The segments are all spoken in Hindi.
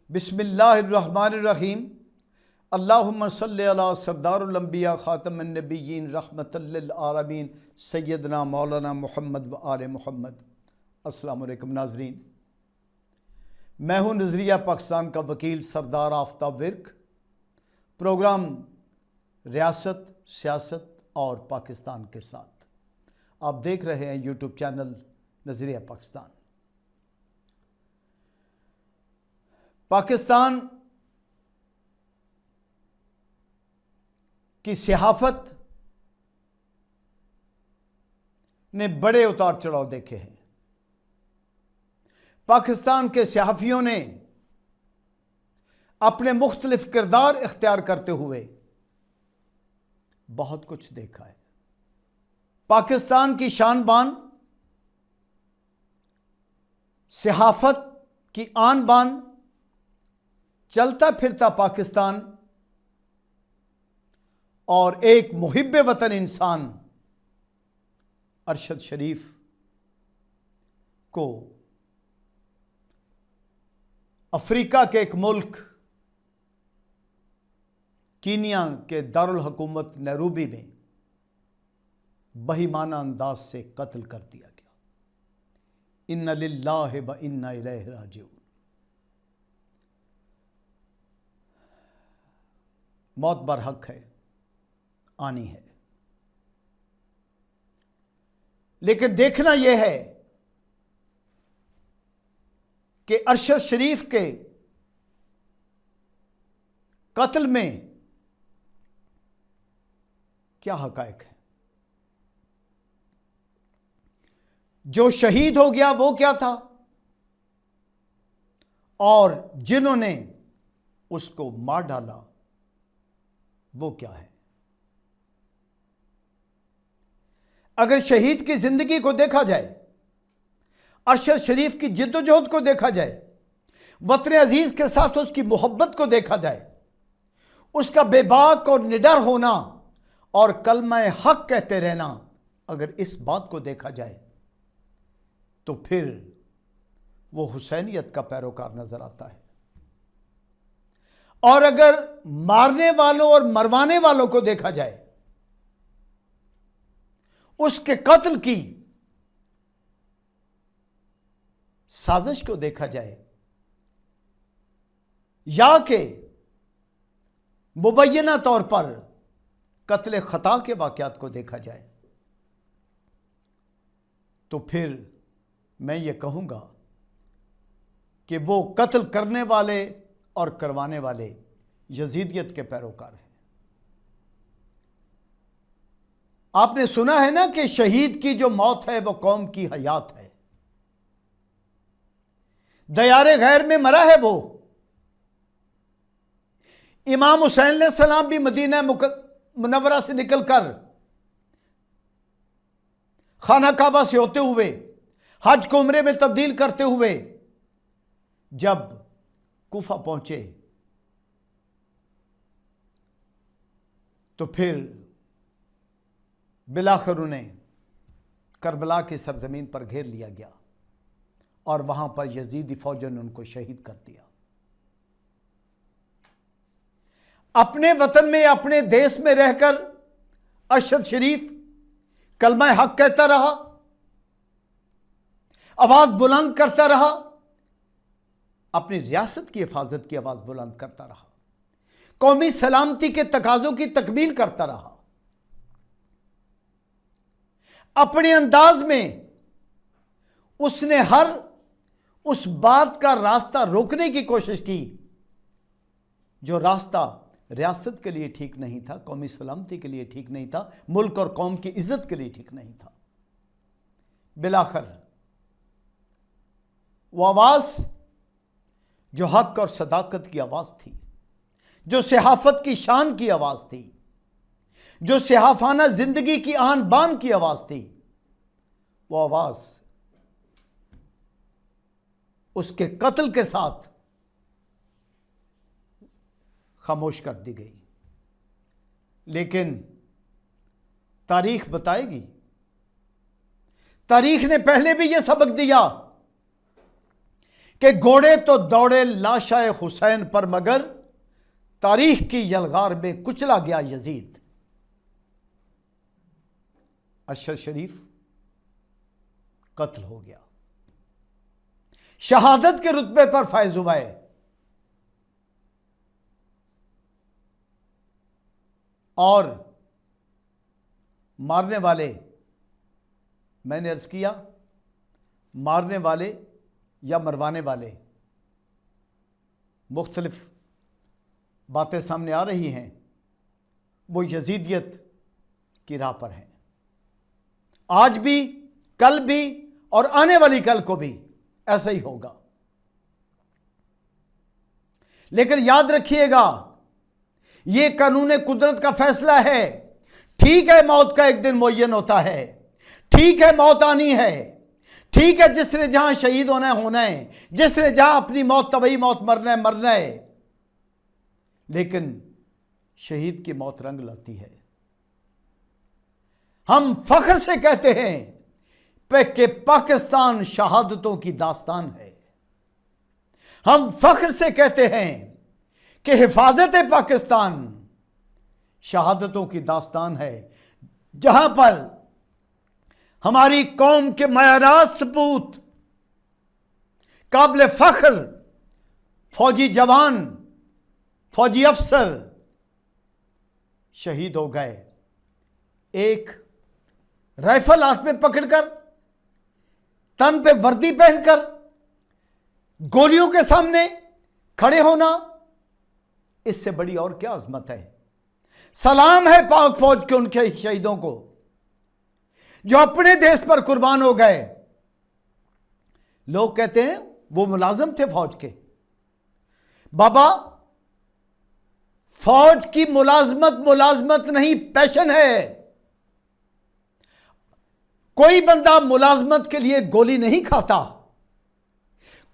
बिस्मिल्लाहिर्रहमानिर्रहीम। अल्लाहुम्मा सल्लि अला सरदारुल अंबिया खातमुन नबिय्यीन रहमतल लिल आलमीन सय्यदना मौलाना मुहम्मद व आले मुहम्मद। अस्सलामु अलैकुम नाज़रीन, मैं हूँ नज़रिया पाकिस्तान का वकील सरदार आफ्ताब विर्क। प्रोग्राम रियासत, सियासत और पाकिस्तान के साथ आप देख रहे हैं यूट्यूब चैनल नज़रिया पाकिस्तान। पाकिस्तान की सियासत ने बड़े उतार चढ़ाव देखे हैं। पाकिस्तान के सहाफ़ियों ने अपने मुख्तलिफ किरदार इख्तियार करते हुए बहुत कुछ देखा है। पाकिस्तान की शान बान, सहाफ़त की आन बान, चलता फिरता पाकिस्तान और एक मुहिब्बे वतन इंसान अरशद शरीफ को अफ्रीका के एक मुल्क कीनिया के दारुल हुकूमत नैरोबी में बहिमाना अंदाज से कत्ल कर दिया गया। इन्ना लिल्लाहि व इन्ना इलैहि राजिऊन। मौत बरहक है, आनी है, लेकिन देखना यह है कि अरशद शरीफ के कत्ल में क्या हकायक है। जो शहीद हो गया वो क्या था, और जिन्होंने उसको मार डाला वो क्या है। अगर शहीद की जिंदगी को देखा जाए, अरशद शरीफ की जिद्दोजहद को देखा जाए, वतन अजीज के साथ उसकी मोहब्बत को देखा जाए, उसका बेबाक और निडर होना और कलमा हक कहते रहना, अगर इस बात को देखा जाए तो फिर वो हुसैनियत का पैरोकार नजर आता है। और अगर मारने वालों और मरवाने वालों को देखा जाए, उसके कत्ल की साजिश को देखा जाए, या कि मुबैना तौर पर कत्ल खता के वाक़यात को देखा जाए, तो फिर मैं ये कहूँगा कि वो कत्ल करने वाले और करवाने वाले यजीदियत के पैरोकार हैं। आपने सुना है ना कि शहीद की जो मौत है वो कौम की हयात है। दयारे गैर में मरा है वो। इमाम हुसैन अलैहिस्सलाम भी मदीना मुनव्वरा से निकलकर खाना काबा से होते हुए हज को उम्रे में तब्दील करते हुए जब कूफा पहुंचे तो फिर बिलाखिर उन्हें करबला की सरजमीन पर घेर लिया गया और वहां पर यजीदी फौजों ने उनको शहीद कर दिया। अपने वतन में, अपने देश में रहकर अरशद शरीफ कलमा हक कहता रहा, आवाज बुलंद करता रहा, अपनी रियासत की हिफाजत की आवाज बुलंद करता रहा, कौमी सलामती के तकाजों की तकमील करता रहा। अपने अंदाज में उसने हर उस बात का रास्ता रोकने की कोशिश की जो रास्ता रियासत के लिए ठीक नहीं था, कौमी सलामती के लिए ठीक नहीं था, मुल्क और कौम की इज्जत के लिए ठीक नहीं था। बिलाखिर वो आवाज जो हक और सदाकत की आवाज थी, जो सहाफत की शान की आवाज थी, जो सहाफाना जिंदगी की आन बान की आवाज थी, वो आवाज उसके कत्ल के साथ खामोश कर दी गई। लेकिन तारीख बताएगी, तारीख ने पहले भी यह सबक दिया कि घोड़े तो दौड़े लाशाए हुसैन पर, मगर तारीख की यलगार में कुचला गया यजीद। अरशद शरीफ कत्ल हो गया, शहादत के रुतबे पर फैज हुआ है। और मारने वाले, मैंने अर्ज किया, मारने वाले या मरवाने वाले, मुख्तलिफ बातें सामने आ रही हैं, वो यजीदियत की राह पर हैं। आज भी, कल भी और आने वाली कल को भी ऐसा ही होगा। लेकिन याद रखिएगा, यह कानून कुदरत का फैसला है। ठीक है, मौत का एक दिन मुअय्यन होता है, ठीक है, मौत आनी है, ठीक है, जिसने जहां शहीद होना है होना है, जिसने जहां अपनी मौत तबई मौत मरना है मरना है। लेकिन शहीद की मौत रंग लाती है। हम फख्र से कहते हैं कि पाकिस्तान शहादतों की दास्तान है। हम फख्र से कहते हैं कि हिफाजत पाकिस्तान शहादतों की दास्तान है, जहां पर हमारी कौम के मयारात सपूत, काबिल फख्र फौजी जवान, फौजी अफसर शहीद हो गए। एक राइफल हाथ में पकड़कर, तन पे वर्दी पहनकर, गोलियों के सामने खड़े होना, इससे बड़ी और क्या अजमत है। सलाम है पाक फौज के उनके शहीदों को जो अपने देश पर कुर्बान हो गए। लोग कहते हैं वो मुलाजिम थे फौज के। बाबा, फौज की मुलाजमत नहीं, पैशन है। कोई बंदा मुलाजमत के लिए गोली नहीं खाता,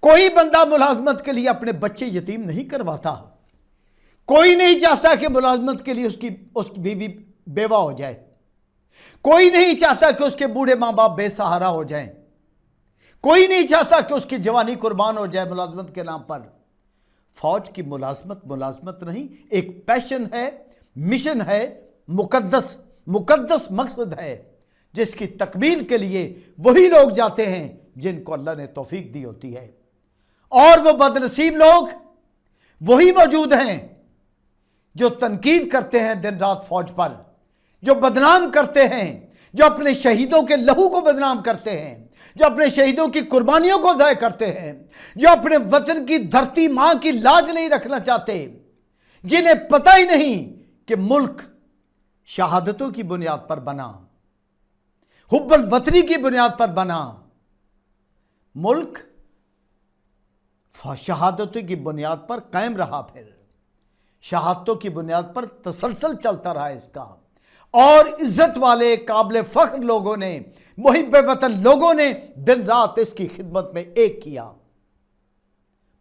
कोई बंदा मुलाजमत के लिए अपने बच्चे यतीम नहीं करवाता। कोई नहीं चाहता कि मुलाजमत के लिए उसकी बीवी बेवा हो जाए, कोई नहीं चाहता कि उसके बूढ़े मां बाप बेसहारा हो जाएं, कोई नहीं चाहता कि उसकी जवानी कुर्बान हो जाए मुलाजमत के नाम पर। फौज की मुलाजमत नहीं, एक पैशन है, मिशन है, मुकद्दस मकसद है, जिसकी तकमील के लिए वही लोग जाते हैं जिनको अल्लाह ने तौफीक दी होती है। और वो बदनसीब लोग वही मौजूद हैं जो तनकीद करते हैं दिन रात फौज पर, जो बदनाम करते हैं, जो अपने शहीदों के लहू को बदनाम करते हैं, जो अपने शहीदों की कुर्बानियों को ज़ाय करते हैं, जो अपने वतन की धरती मां की लाज नहीं रखना चाहते, जिन्हें पता ही नहीं कि मुल्क शहादतों की बुनियाद पर बना, हुब्बुल वतनी की बुनियाद पर बना। मुल्क शहादतों की बुनियाद पर कायम रहा, फिर शहादतों की बुनियाद पर तसलसल चलता रहा इसका। और इज्जत वाले काबिल फख्र लोगों ने, मुहिब्बे वतन लोगों ने दिन रात इसकी खिदमत में एक किया।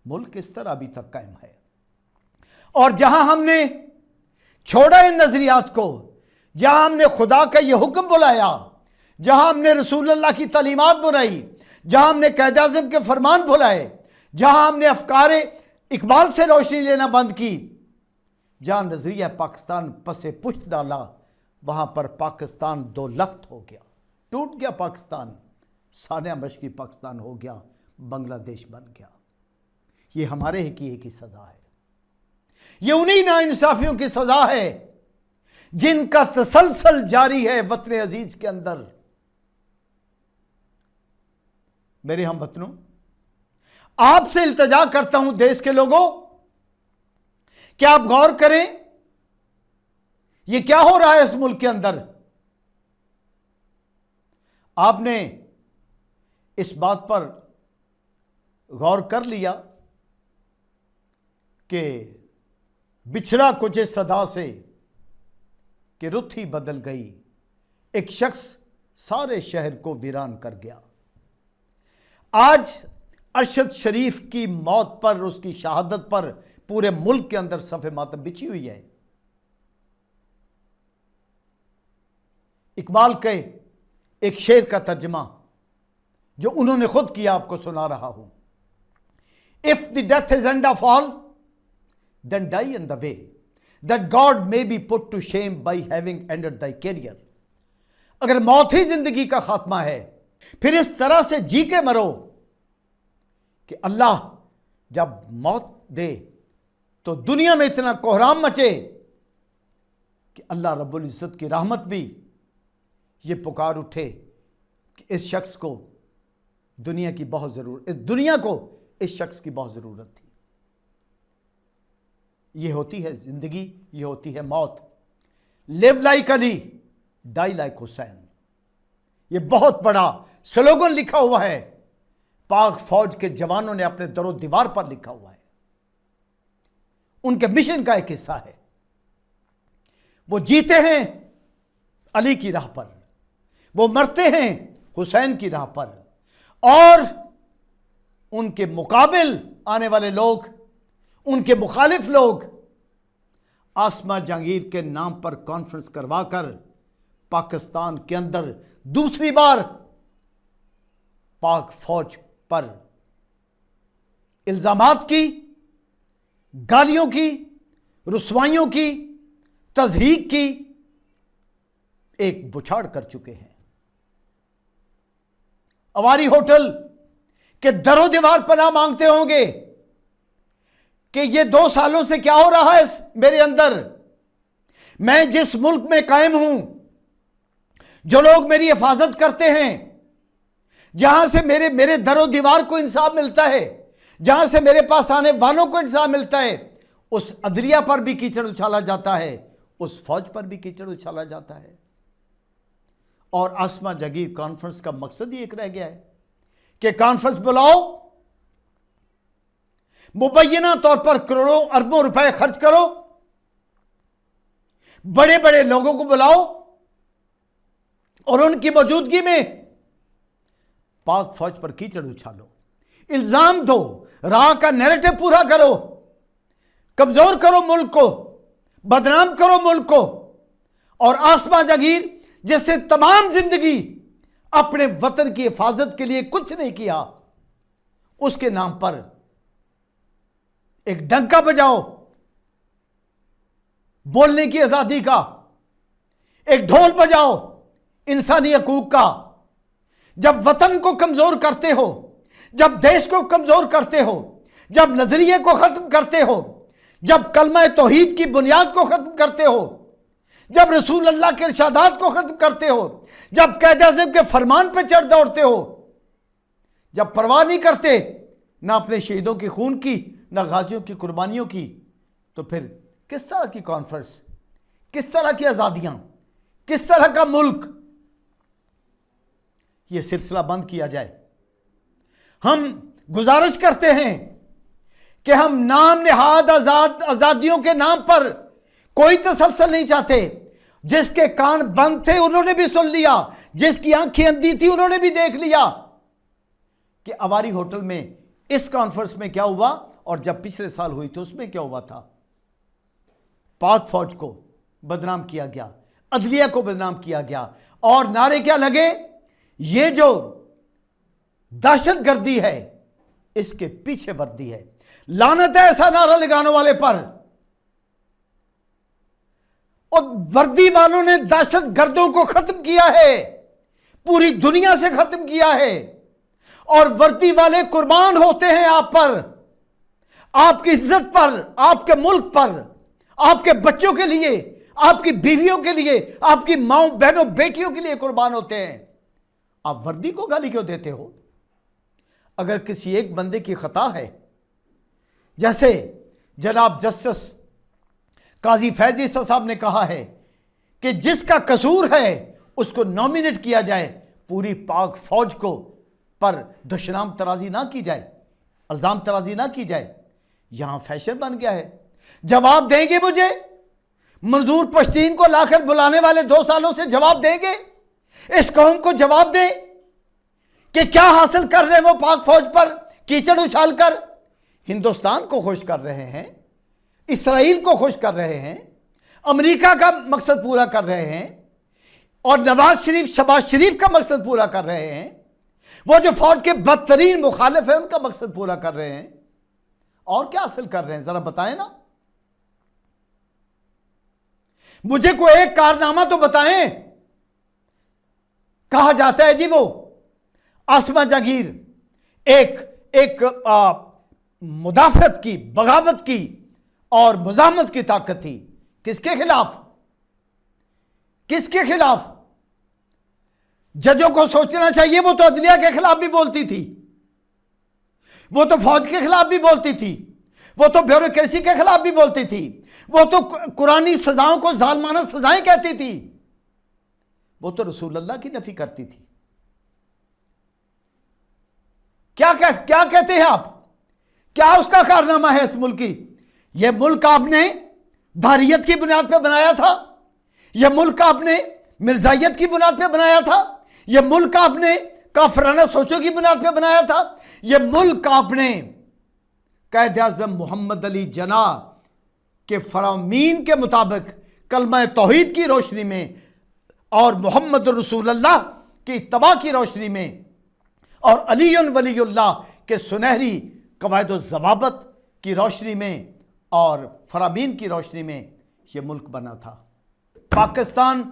मुल्क इस तरह अभी तक कायम है। और जहां हमने छोड़ा इन नजरियात को, जहां हमने खुदा का यह हुक्म बुलाया, जहां हमने रसूलुल्लाह की तालीमात बुलाई, जहां हमने कायदे आज़म के फरमान बुलाए, जहां हमने अफकारे इकबाल से रोशनी लेना बंद की, जहां नजरिया पाकिस्तान पसे पुष्ट डाला, वहां पर पाकिस्तान दो लख्त हो गया, टूट गया पाकिस्तान, सानिया मशकी पाकिस्तान हो गया, बांग्लादेश बन गया। ये हमारे ही किए की सजा है, ये उन्हीं नाइंसाफियों की सजा है जिनका तसलसल जारी है वतन अजीज के अंदर। मेरे हम वतनों, आपसे इल्तजा करता हूं देश के लोगों, क्या आप गौर करें ये क्या हो रहा है इस मुल्क के अंदर। आपने इस बात पर गौर कर लिया कि बिछड़ा कुछ इस सदा से कि रुत ही बदल गई, एक शख्स सारे शहर को वीरान कर गया। आज अरशद शरीफ की मौत पर, उसकी शहादत पर पूरे मुल्क के अंदर सफ़े मातम बिछी हुई है। इकबाल के एक शेर का तर्जमा जो उन्होंने खुद किया आपको सुना रहा हूं। If the death is end of all, then die in the way that God may be put to shame by having ended thy career. अगर मौत ही जिंदगी का खात्मा है, फिर इस तरह से जी के मरो कि अल्लाह जब मौत दे तो दुनिया में इतना कोहराम मचे कि अल्लाह रब्बुल इज्जत की रहमत भी ये पुकार उठे कि इस शख्स को दुनिया की बहुत जरूरत, इस दुनिया को इस शख्स की बहुत जरूरत थी। ये होती है जिंदगी, ये होती है मौत। Live like Ali, die like Hussain, ये बहुत बड़ा स्लोगन लिखा हुआ है, पाक फौज के जवानों ने अपने दरो दीवार पर लिखा हुआ है। उनके मिशन का एक हिस्सा है। वो जीते हैं अली की राह पर, वो मरते हैं हुसैन की राह पर, और उनके मुकाबिल आने वाले लोग, उनके मुखालिफ लोग आसमा जहांगीर के नाम पर कॉन्फ्रेंस करवाकर पाकिस्तान के अंदर दूसरी बार पाक फौज पर इल्जामात की, गालियों की, रुसवाइयों की, तज़हीक की एक बुछाड़ कर चुके हैं। अवारी होटल के दरो दीवार पनाह मांगते होंगे कि ये 2 सालों से क्या हो रहा है मेरे अंदर। मैं जिस मुल्क में कायम हूं, जो लोग मेरी हिफाजत करते हैं, जहां से मेरे दरो दीवार को इंसाफ मिलता है, जहां से मेरे पास आने वालों को इंसाफ मिलता है, उस अदलिया पर भी कीचड़ उछाला जाता है, उस फौज पर भी कीचड़ उछाला जाता है। और आसमा जहांगीर कॉन्फ्रेंस का मकसद ही एक रह गया है कि कॉन्फ्रेंस बुलाओ, मुबैना तौर पर करोड़ों अरबों रुपए खर्च करो, बड़े बड़े लोगों को बुलाओ और उनकी मौजूदगी में पाक फौज पर कीचड़ उछालो, इल्जाम दो, राह का नैरेटिव पूरा करो, कमजोर करो मुल्क को, बदनाम करो मुल्क को। और आसमा जहांगीर जिससे तमाम जिंदगी अपने वतन की हिफाजत के लिए कुछ नहीं किया, उसके नाम पर एक डंका बजाओ बोलने की आजादी का, एक ढोल बजाओ इंसानी हकूक का। जब वतन को कमजोर करते हो, जब देश को कमजोर करते हो, जब नजरिए को खत्म करते हो, जब कलमा तौहीद की बुनियाद को खत्म करते हो, जब रसूल अल्लाह के इरशादात को खत्म करते हो, जब कायद-ए-आज़म के फरमान पर चढ़ दौड़ते हो, जब परवाह नहीं करते ना अपने शहीदों के खून की, ना गाजियों की कुर्बानियों की, तो फिर किस तरह की कॉन्फ्रेंस, किस तरह की आजादियां, किस तरह का मुल्क। यह सिलसिला बंद किया जाए। हम गुजारिश करते हैं कि हम नाम निहाद आजादियों के नाम पर कोई तसलसल नहीं चाहते। जिसके कान बंद थे उन्होंने भी सुन लिया, जिसकी आंखें अंधी थी उन्होंने भी देख लिया कि अवारी होटल में इस कॉन्फ्रेंस में क्या हुआ और जब पिछले साल हुई थी उसमें क्या हुआ था। पाक फौज को बदनाम किया गया, अदलिया को बदनाम किया गया, और नारे क्या लगे, ये जो दहशतगर्दी है इसके पीछे वर्दी है। लानत है ऐसा नारा लगाने वाले पर। और वर्दी वालों ने दहशतगर्दों को खत्म किया है, पूरी दुनिया से खत्म किया है, और वर्दी वाले कुर्बान होते हैं आप पर, आपकी इज्जत पर, आपके मुल्क पर, आपके बच्चों के लिए, आपकी बीवियों के लिए, आपकी माओ बहनों बेटियों के लिए कुर्बान होते हैं। आप वर्दी को गाली क्यों देते हो? अगर किसी एक बंदे की खता है, जैसे जनाब जस्टिस काजी फैजी साहब ने कहा है कि जिसका कसूर है उसको नॉमिनेट किया जाए, पूरी पाक फौज को पर दुश्मन तराजी ना की जाए, इल्जाम तराजी ना की जाए। यहां फैशन बन गया है। जवाब देंगे मुझे? मंजूर पश्तीन को लाकर बुलाने वाले 2 सालों से जवाब देंगे? इस कौम को जवाब दें कि क्या हासिल कर रहे हैं वो पाक फौज पर कीचड़ उछालकर। हिंदुस्तान को खुश कर रहे हैं, इसराइल को खुश कर रहे हैं, अमेरिका का मकसद पूरा कर रहे हैं, और नवाज शरीफ, शहबाज शरीफ का मकसद पूरा कर रहे हैं। वो जो फौज के बदतरीन मुखालिफ है उनका मकसद पूरा कर रहे हैं। और क्या हासिल कर रहे हैं, जरा बताएं ना, मुझे कोई एक कारनामा तो बताएं। कहा जाता है जी वो आसमा जहांगीर एक मुदाफत की, बगावत की और मुजामत की ताकत थी। किसके खिलाफ? किसके खिलाफ? जजों को सोचना चाहिए, वो तो अदलिया के खिलाफ भी बोलती थी, वो तो फौज के खिलाफ भी बोलती थी, वो तो ब्यूरोक्रेसी के खिलाफ भी बोलती थी, वो तो कुरानी सजाओं को जालमाना सजाएं कहती थी, वो तो रसूल अल्लाह की नफी करती थी। क्या कहते हैं आप? क्या उसका कारनामा है इस मुल्क की? यह मुल्क आपने धारियत की बुनियाद पर बनाया था, यह मुल्क आपने मिर्जाइयत की बुनियाद पर बनाया था, यह मुल्क आपने काफराना सोचों की बुनियाद पर बनाया था, यह मुल्क आपने कायद आज़म मोहम्मद अली जना के फरामीन के मुताबिक कलमा तौहीद की रोशनी में और मोहम्मद रसूलुल्लाह की इत्तबा की रोशनी में और अली वलीउल्लाह के सुनहरी कवायद व ज़वाबत की रोशनी में और फरामीन की रोशनी में यह मुल्क बना था। पाकिस्तान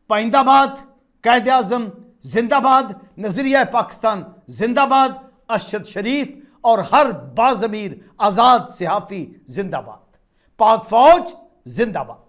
पाइंदाबाद, कायद आज़म जिंदाबाद, नजरिया पाकिस्तान जिंदाबाद, अरशद शरीफ और हर बाज़मीर आज़ाद सहाफ़ी जिंदाबाद, पाक फौज जिंदाबाद।